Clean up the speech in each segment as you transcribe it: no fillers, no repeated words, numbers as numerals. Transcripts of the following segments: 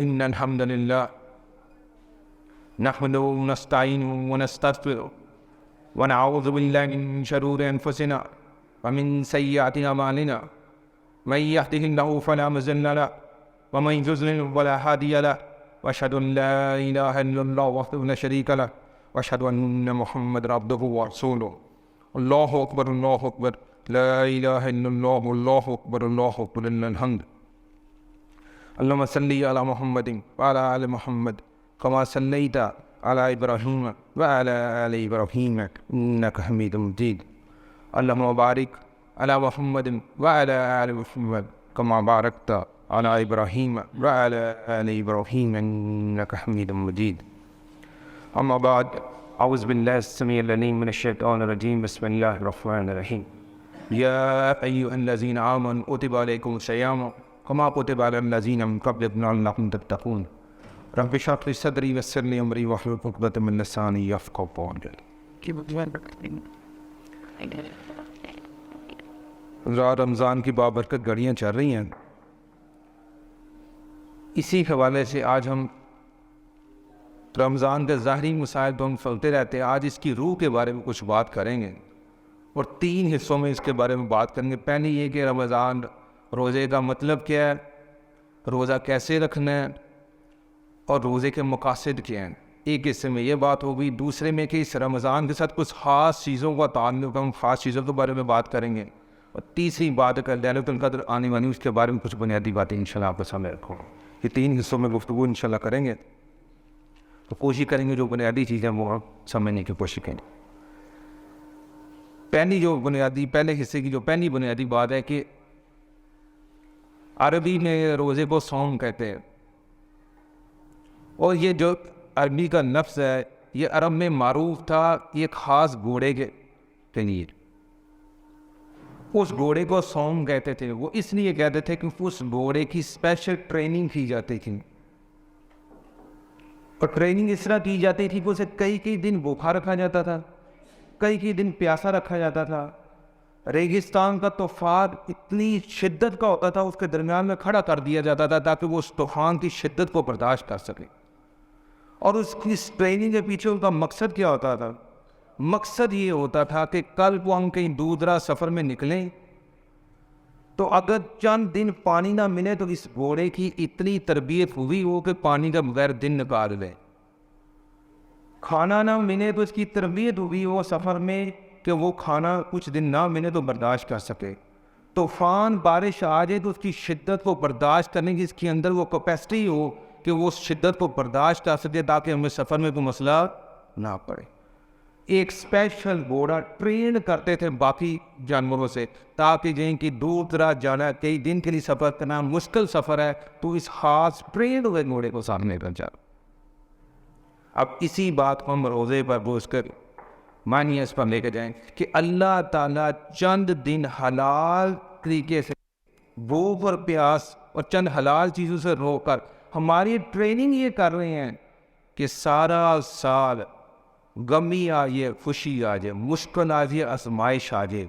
إن الحمد لله نحمده ونستعينه ونستغفره ونعوذ بالله من شرور أنفسنا ومن سيئات أعمالنا من يهده الله فلا مضل له ومن يضلل فلا هادي له وأشهد أن لا إله إلا الله وحده لا شريك له وأشهد أن محمدا عبده ورسوله الله أكبر الله أكبر لا إله إلا الله الله أكبر الله أكبر لله الحمد اللهم صل على محمد وعلى آل محمد كما صليت على إبراهيم وعلى آل إبراهيم إنك حميد مجيد اللهم بارك على محمد وعلى آل محمد كما باركت على إبراهيم وعلى آل إبراهيم إنك حميد مجيد أما بعد أعوذ بالله السميع العليم من الشيطان الرجيم بسم الله الرحمن الرحيم يا أيها الذين آمنوا كتب عليكم الصيام كما كتب على الذين من قبلكم لعلكم تتقون رب اشرح لي صدري ويسر لي أمري واحلل عقدة من لساني يفقهوا قولي. رمضان کی بابرکت گھڑیاں چل رہی ہیں. اسی حوالے سے آج ہم رمضان کے ظاہری مسائل تو ہم سنتے رہتے ہیں. آج اس کی روح کے بارے میں کچھ بات کریں گے اور 3 حصوں میں اس کے بارے میں بات کریں گے. پہلی یہ کہ رمضان روزے کا مطلب کیا ہے, روزہ کیسے رکھنا ہے اور روزے کے مقاصد کیا ہیں. ایک حصے میں یہ بات ہوگی. دوسرے میں کہ اس رمضان کے ساتھ کچھ خاص چیزوں کا تعلق, ہم خاص چیزوں کے بارے میں بات کریں گے. اور تیسری بات ہے لیلۃ القدر آنے والی, اس کے بارے میں کچھ بنیادی باتیں انشاءاللہ آپ کے سامنے رکھوں. یہ 3 حصوں میں گفتگو انشاءاللہ کریں گے. تو کوشش کریں گے جو بنیادی چیزیں وہ سمجھنے کی کوشش کریں. پہلے حصے کی جو پہلی بنیادی بات ہے کہ عربی میں روزے کو صوم کہتے ہیں, اور یہ جو عربی کا لفظ ہے یہ عرب میں معروف تھا ایک خاص گھوڑے کے لیے. اس گھوڑے کو صوم کہتے تھے. وہ اس لیے کہتے تھے کہ اس گھوڑے کی اسپیشل ٹریننگ کی جاتی تھی, اور ٹریننگ اس طرح کی جاتی تھی کہ اسے کئی دن بھوکا رکھا جاتا تھا, کئی دن پیاسا رکھا جاتا تھا. ریگستان کا طوفان اتنی شدت کا ہوتا تھا, اس کے درمیان میں کھڑا کر دیا جاتا تھا تاکہ وہ اس طوفان کی شدت کو برداشت کر سکے. اور اس کی ٹریننگ کے پیچھے ان کا مقصد کیا ہوتا تھا؟ مقصد یہ ہوتا تھا کہ کل کو ہم کہیں دور سفر میں نکلیں تو اگر چند دن پانی نہ ملے تو اس گھوڑے کی اتنی تربیت ہوئی ہو کہ پانی کا بغیر دن نکال لے. کھانا نہ ملے تو اس کی تربیت ہوئی ہو سفر میں کہ وہ کھانا کچھ دن نہ ملے تو برداشت کر سکے. طوفان بارش آ جائے تو اس کی شدت کو برداشت کرنے کی اس کے اندر وہ کیپیسٹی ہو کہ وہ اس شدت کو برداشت کر سکے تاکہ ہمیں سفر میں کوئی مسئلہ نہ پڑے. ایک اسپیشل گھوڑا ٹرین کرتے تھے باقی جانوروں سے تاکہ جن کی دور دراز جانا, کئی دن کے لیے سفر کرنا مشکل سفر ہے, تو اس خاص ٹرین ہوئے گھوڑے کو سامنے کر جائے. اب اسی بات کو ہم روزے پر بوجھ کر معنی اس پر لے کے جائیں کہ اللہ تعالیٰ چند دن حلال طریقے سے بھوک اور پیاس اور چند حلال چیزوں سے رو کر ہماری ٹریننگ یہ کر رہے ہیں کہ سارا سال غمی آ جائے, خوشی آ جائے, مشکل آ جائے, آزمائش آ جائے,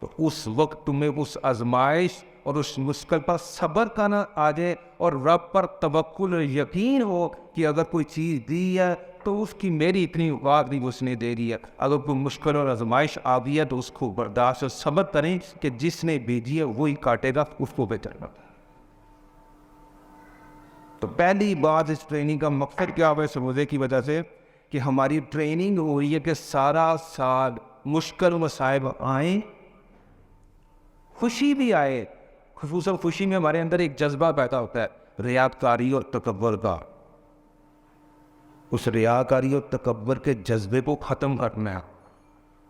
تو اس وقت تمہیں اس آزمائش اور اس مشکل پر صبر کرنا آ جائے اور رب پر توکل اور یقین ہو کہ اگر کوئی چیز دی ہے تو اس کی میری اتنی اوقات نہیں اس نے دے دی ہے. اگر کوئی مشکل اور آزمائش آ گئی ہے تو اس کو برداشت اور صبر کریں کہ جس نے بھیجی ہے وہی کاٹے گا, اس کو بہتر. تو پہلی بات اس ٹریننگ کا مقصد کیا ہے اس روزے کی وجہ سے کہ ہماری ٹریننگ ہو رہی ہے کہ سارا سال مشکل مصائب آئیں, خوشی بھی آئے. خصوصاً خوشی میں ہمارے اندر ایک جذبہ پیدا ہوتا ہے ریاکاری اور تکبر کا. اس ریاکاری اور تکبر کے جذبے کو ختم کرنا ہے,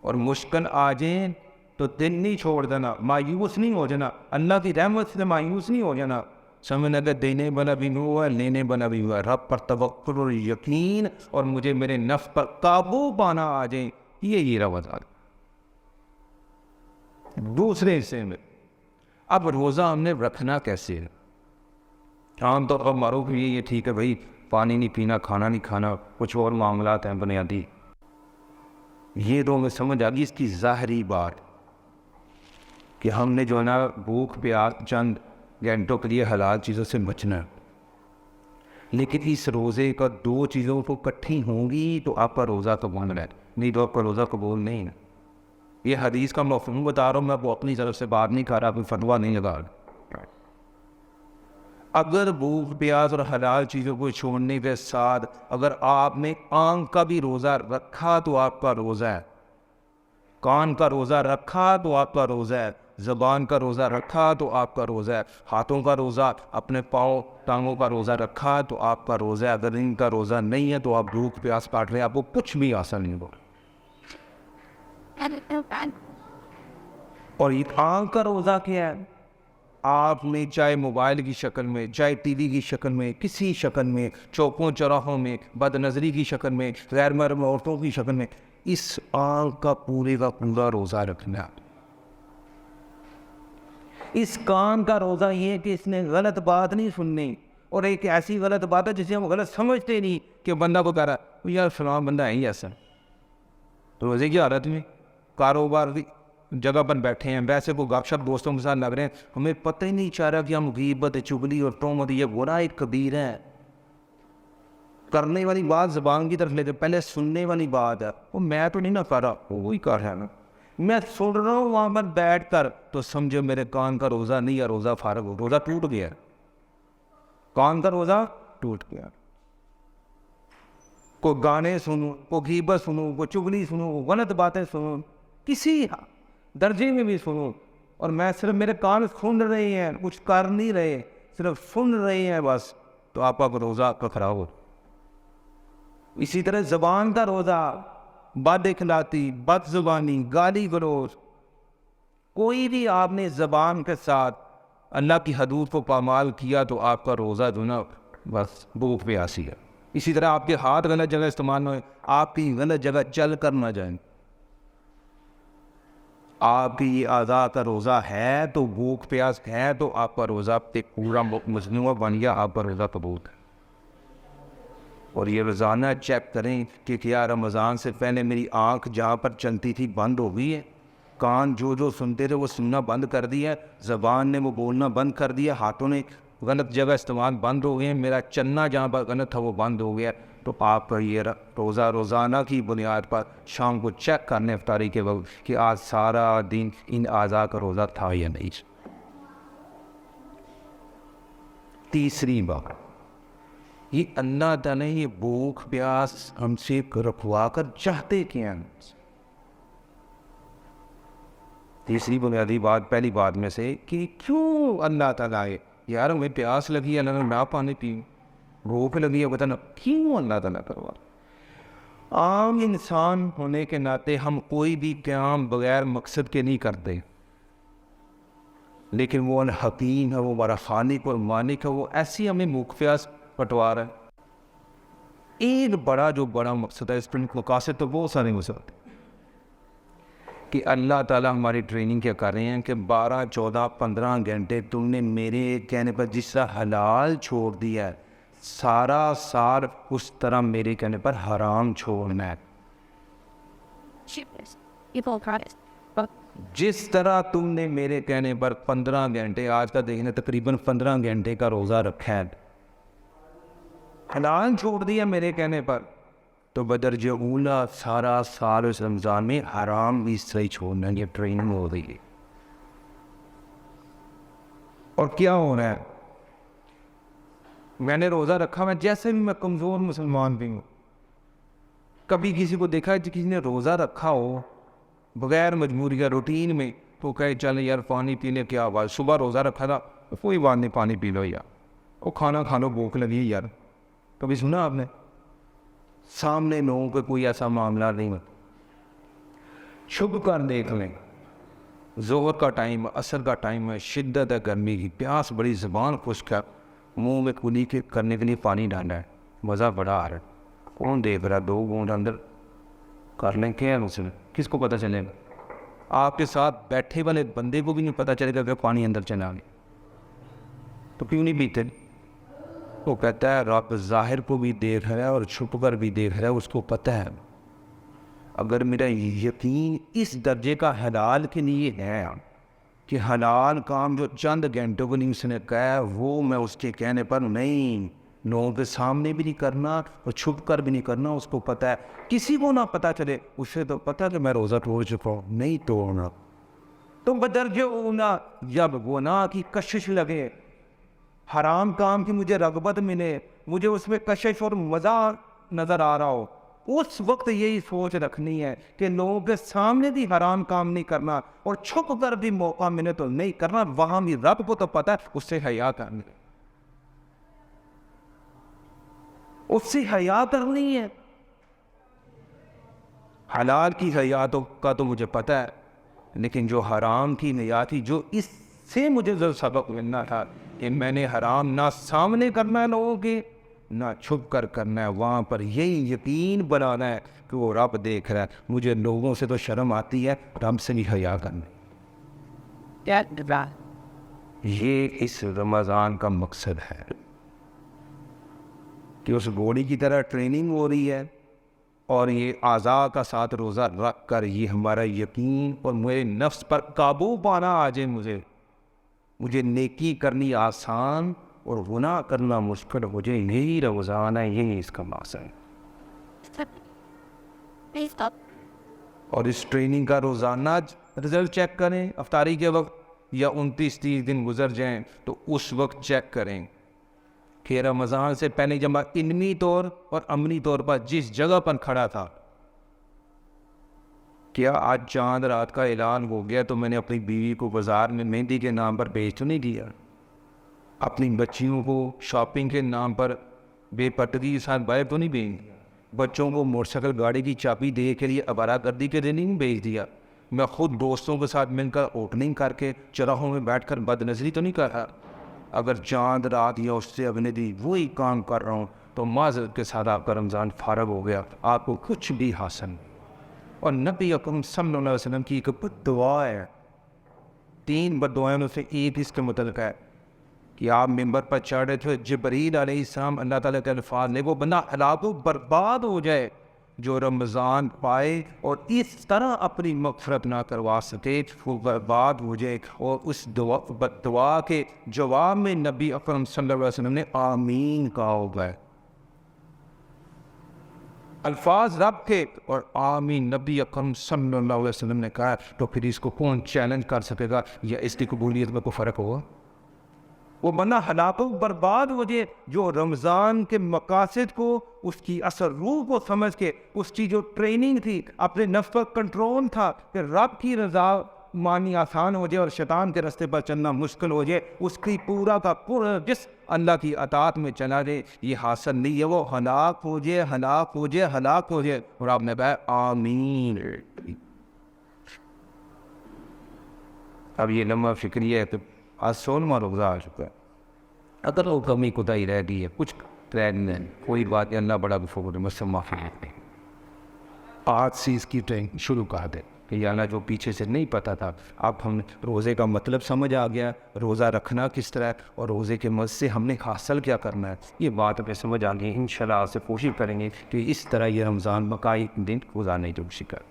اور مشکل آ جائیں تو دل نہیں چھوڑ دینا, مایوس نہیں ہو جانا, اللہ کی رحمت سے مایوس نہیں ہو جانا. سمجھنا کہ دینے بنا بھی ہوا ہے, لینے بنا بھی ہوا ہے. رب پر توکل اور یقین اور مجھے میرے نفس پر قابو پانا آ جائیں, یہی رمضان. دوسرے حصے میں اب روزہ ہم نے رکھنا کیسے ہے؟ عام طور پر معروف یہ ٹھیک ہے بھائی پانی نہیں پینا, کھانا نہیں کھانا, کچھ اور معاملات ہیں بنیادی. یہ تو ہمیں سمجھ آ گئی اس کی ظاہری بات کہ ہم نے جو ہے نا بھوک پیاس چند گھنٹوں کے لیے حلال چیزوں سے بچنا ہے. لیکن اس روزے کا دو چیزوں کو اکٹھی ہوں گی تو آپ کا روزہ تو بند رہے، نہیں تو آپ کا روزہ قبول نہیں ہے۔ یہ حدیث کا مفہوم بتا رہا ہوں میں، وہ اپنی طرف سے بات نہیں کر رہا، کوئی فتویٰ نہیں لگا رہا۔ اگر بھوک پیاس اور حلال چیزوں کو چھوڑنے کے ساتھ اگر آپ نے آنکھ کا بھی روزہ رکھا تو آپ کا روزہ ہے، کان کا روزہ رکھا تو آپ کا روزہ ہے، زبان کا روزہ رکھا تو آپ کا روزہ ہے، ہاتھوں کا روزہ، اپنے پاؤں ٹانگوں کا روزہ رکھا تو آپ کا روزہ ہے۔ اگر ان کا روزہ نہیں ہے تو آپ بھوک پیاس کاٹ رہے ہیں، آپ کو کچھ بھی حاصل نہیں ہوگا۔ اور یہ آنکھ کا روزہ کیا ہے؟ آپ نے چاہے موبائل کی شکل میں، چاہے ٹی وی کی شکل میں، کسی شکل میں، چوکوں چوراہوں میں، بد نظری کی شکل میں، غیر محرم عورتوں کی شکل میں، اس آنکھ کا پورے کا پورا روزہ رکھنا۔ اس کان کا روزہ یہ ہے کہ اس نے غلط بات نہیں سننی، اور ایک ایسی غلط بات ہے جسے ہم غلط سمجھتے نہیں کہ بندہ کو کہہ رہا ہے یار فلاں بندہ ہے ہی ایسا، تو روزے کی حالت میں کاروبار کی جگہ پر بیٹھے ہیں، ویسے کو گپ شپ دوستوں کے ساتھ لگ رہے ہیں، ہمیں پتہ ہی نہیں چاہ رہا کہ ہم غیبت، چغلی اور تہمت یہ گناہ کبیرہ ہے۔ کرنے والی بات زبان کی طرف لیتے، پہلے سننے والی بات ہے، وہ میں تو نہیں نہ کر رہا، وہی کر رہا ہے نا، میں سن رہا ہوں وہاں پر بیٹھ کر، تو سمجھو میرے کان کا روزہ نہیں ہے، روزہ فارغ ہو، روزہ ٹوٹ گیا، کان کا روزہ ٹوٹ گیا۔ کوئی گانے سنو، کوئی غیبت سنو، کوئی چغلی سنو، غلط باتیں سنو، کسی درجے میں بھی سنو، اور میں صرف میرے کان سن رہے ہیں، کچھ کر نہیں رہے، صرف سن رہے ہیں بس، تو آپ کا روزہ آپ کا خراب ہو۔ اسی طرح زبان کا روزہ، بد اخلاقی، بد زبانی، گالی گلوچ، کوئی بھی آپ نے زبان کے ساتھ اللہ کی حدود کو پامال کیا تو آپ کا روزہ جو نا بس بھوک پیاسی ہے۔ اسی طرح آپ کے ہاتھ غلط جگہ استعمال نہ ہوئے، آپ کی غلط جگہ چل کر نہ جائیں۔ آپ کی یہ اعضاء کا روزہ ہے تو بھوک پیاس ہے تو آپ کا روزہ پورا مجموعہ بن گیا، آپ کا روزہ قبول ہے۔ اور یہ روزانہ چیک کریں کہ کیا رمضان سے پہلے میری آنکھ جہاں پر چلتی تھی بند ہو گئی ہے، کان جو سنتے تھے وہ سننا بند کر دیا، زبان نے وہ بولنا بند کر دیا، ہاتھوں نے غلط جگہ استعمال بند ہو گئے، میرا چلنا جہاں پر غلط تھا وہ بند ہو گیا، تو آپ کا یہ روزہ روزانہ کی بنیاد پر شام کو چیک کرنے افطاری کے وقت کہ آج سارا دن ان اعضاء کا روزہ تھا یا نہیں۔ تیسری بات، یہ اللہ تعالیٰ یہ بھوک پیاس ہم سے رکھوا کر چاہتے کیا ہیں؟ تیسری بنیادی بات پہلی بات میں سے کہ کیوں اللہ تعالیٰ ہے یار ہمیں پیاس لگی ہے اللہ نہ پانی پیوں، بھوک لگی ہے بتانا کیوں اللہ تعالیٰ کروا۔ عام انسان ہونے کے ناطے ہم کوئی بھی قیام بغیر مقصد کے نہیں کرتے، لیکن وہ الحکیم ہے، وہ ہمارا خالق اور مالک ہے، وہ ایسی ہمیں بھوک پیاس پٹوا رہا ہے۔ ایک بڑا مقصد ہے، اس پر مقاصد تو بہت سارے ہو سکتے کہ اللہ تعالیٰ ہماری ٹریننگ کیا کر رہے ہیں کہ 12 14 15 گھنٹے تم نے میرے کہنے پر جس طرح حلال چھوڑ دیا ہے، سارا سال اس طرح میرے کہنے پر حرام چھوڑنا ہے۔ جس طرح تم نے میرے کہنے پر 15 گھنٹے، آج کا دیکھنا تقریباً 15 گھنٹے کا روزہ رکھا ہے، حلال چھوڑ دیا میرے کہنے پر، تو بدرجہ اولا سارا سال اس رمضان میں حرام بھی صحیح چھوڑنا، یہ ٹریننگ ہو رہی ہے۔ اور کیا ہو رہا ہے، میں نے روزہ رکھا، میں جیسے بھی میں کمزور مسلمان بھی ہوں، کبھی کسی کو دیکھا ہے کسی نے روزہ رکھا ہو بغیر مجبوری کا روٹین میں، تو کہے چلے یار پانی پینے کیا بات، صبح روزہ رکھا تھا کوئی بات نہیں پانی پی لو یار، وہ کھانا کھا لو بھوک لگی یار، کبھی سنا آپ نے؟ سامنے لوگوں کو کوئی ایسا معاملہ نہیں ہوتا۔ چھپ کر دیکھ لیں، ظہر کا ٹائم، عصر کا ٹائم ہے، شدت ہے گرمی کی، پیاس بڑی، زبان خشک ہے، منہ میں کلی کے کرنے کے لیے پانی ڈالا ہے، مزہ بڑا آ رہا ہے، کون دیکھ رہا ہے، 2 گھونٹ اندر کر لیں، کیا ہے اس میں، کس کو پتہ چلے گا؟ آپ کے ساتھ بیٹھے والے بندے کو بھی نہیں پتہ چلے گا کہ پانی اندر چلا گیا، تو کیوں نہیں پیتے؟ وہ کہتا ہے رب ظاہر کو بھی دیکھ رہا ہے اور چھپ کر بھی دیکھ رہا ہے، اس کو پتہ ہے اگر میرا یقین اس درجے کا حلال کے لیے ہے کہ حلال کام جو چند گھنٹوں کو نہیں اس نے کہا ہے وہ میں اس کے کہنے پر نہیں لوگوں کے سامنے بھی نہیں کرنا اور چھپ کر بھی نہیں کرنا. اس کو پتہ ہے, کسی کو نہ پتہ چلے, اسے تو پتہ کہ میں روزہ توڑ چکا ہوں, نہیں توڑنا. تو بدرجہ اونا جب گناہ کی کشش لگے, حرام کام کی مجھے رغبت ملے, مجھے اس میں کشش اور مزہ نظر آ رہا ہو, اس وقت یہی سوچ رکھنی ہے کہ لوگوں کے سامنے بھی حرام کام نہیں کرنا اور چھپ کر بھی موقع ملے تو نہیں کرنا. وہاں بھی رب کو تو پتہ ہے, اس سے حیا کرنی ہے, اس سے حیا کرنی ہے. حلال کی حیا کا تو مجھے پتہ ہے, لیکن جو حرام کی حیا تھی, جو اس سے مجھے جو سبق ملنا تھا کہ میں نے حرام نہ سامنے کرنا ہے لوگوں کے, نہ چھپ کر کرنا ہے, وہاں پر یہی یقین بنانا ہے کہ وہ رب دیکھ رہا ہے. مجھے لوگوں سے تو شرم آتی ہے, رب سے بھی حیا کرنا. یہ اس رمضان کا مقصد ہے کہ اس گھوڑی کی طرح ٹریننگ ہو رہی ہے, اور یہ اعضاء کا ساتھ روزہ رکھ کر یہ ہمارا یقین اور میرے نفس پر قابو پانا آ جائے. مجھے نیکی کرنی آسان اور گناہ کرنا مشکل ہو جائے. یہی رمضان ہے, یہی اس کا مقصد ہے. اور اس ٹریننگ کا روزانہ رزلٹ چیک کریں. افطاری کے وقت یا 29-30 دن گزر جائیں تو اس وقت چیک کریں کہ رمضان سے پہلے جب میں علمی طور اور عملی طور پر جس جگہ پر کھڑا تھا, کیا آج چاند رات کا اعلان ہو گیا تو میں نے اپنی بیوی کو بازار میں مہندی کے نام پر بیچ تو نہیں دیا, اپنی بچیوں کو شاپنگ کے نام پر بے پردگی کے ساتھ باہر تو نہیں بھیج دیا, بچوں کو موٹر سائیکل گاڑی کی چابی دے کے لیے آوارہ گردی کے دن نہیں بھیج دیا, میں خود دوستوں کے ساتھ مل کر اوپننگ کر کے چراہوں میں بیٹھ کر بد نظری تو نہیں کر رہا. اگر چاند رات یا اس سے اگلے دن وہی کام کر رہا ہوں تو معذرت کے ساتھ آپ کا رمضان فارغ ہو گیا, آپ کو کچھ بھی حاصل نہیں. اور نبی اکرم صلی اللہ علیہ وسلم کی ایک بد دعا ہے, 3 بد دعائیں سے ایک اس کے متعلق ہے کہ آپ ممبر پر چڑھ رہے تھے, جبریل علیہ السلام اللہ تعالیٰ کے الفاظ نے, وہ بندہ ہلاک و برباد ہو جائے جو رمضان پائے اور اس طرح اپنی مغفرت نہ کروا سکے, وہ برباد ہو جائے. اور اس بد دعا کے جواب میں نبی اکرم صلی اللہ علیہ وسلم نے آمین کہا ہوگا. الفاظ رب کے اور آمین نبی اکرم صلی اللہ علیہ وسلم نے کہا, تو پھر اس کو کون چیلنج کر سکے گا یا اس کی قبولیت میں کوئی فرق ہوگا؟ وہ بندہ ہلاک و برباد ہو جائے جو رمضان کے مقاصد کو, اس کی اثر روح کو سمجھ کے, اس کی جو ٹریننگ تھی, اپنے نفس پر کنٹرول تھا کہ رب کی رضا مانی آسان ہو جائے اور شیطان کے راستے پر چلنا مشکل ہو جائے, اس کی پورا کا پورا جس اللہ کی اطاعت میں چلا جائے, یہ حاصل نہیں ہے. وہ ہلاک ہو جائے, ہلاک ہو جائے, ہلاک ہو جائے. اور آپ نے کہا آمین. اب یہ لمحہ فکری ہے کہ آج 16واں روزہ آ چکا ہے. اگر وہ کمی کوتاہی رہ گئی ہے, کچھ نہیں, کوئی بات نہیں, اللہ بڑا غفور ہے, مجھ سے معافی مانگتے ہیں. آج سے اس کی ٹریننگ شروع کر دیں کہ یا اللہ جو پیچھے سے نہیں پتہ تھا, اب ہم روزے کا مطلب سمجھ آ گیا, روزہ رکھنا کس طرح ہے اور روزے کے مزے سے ہم نے حاصل کیا کرنا ہے, یہ بات ہمیں سمجھ آ گئی. انشاءاللہ آپ سے کوشش کریں گے کہ اس طرح یہ رمضان بقائی دن گزارنے کی کوشش کریں.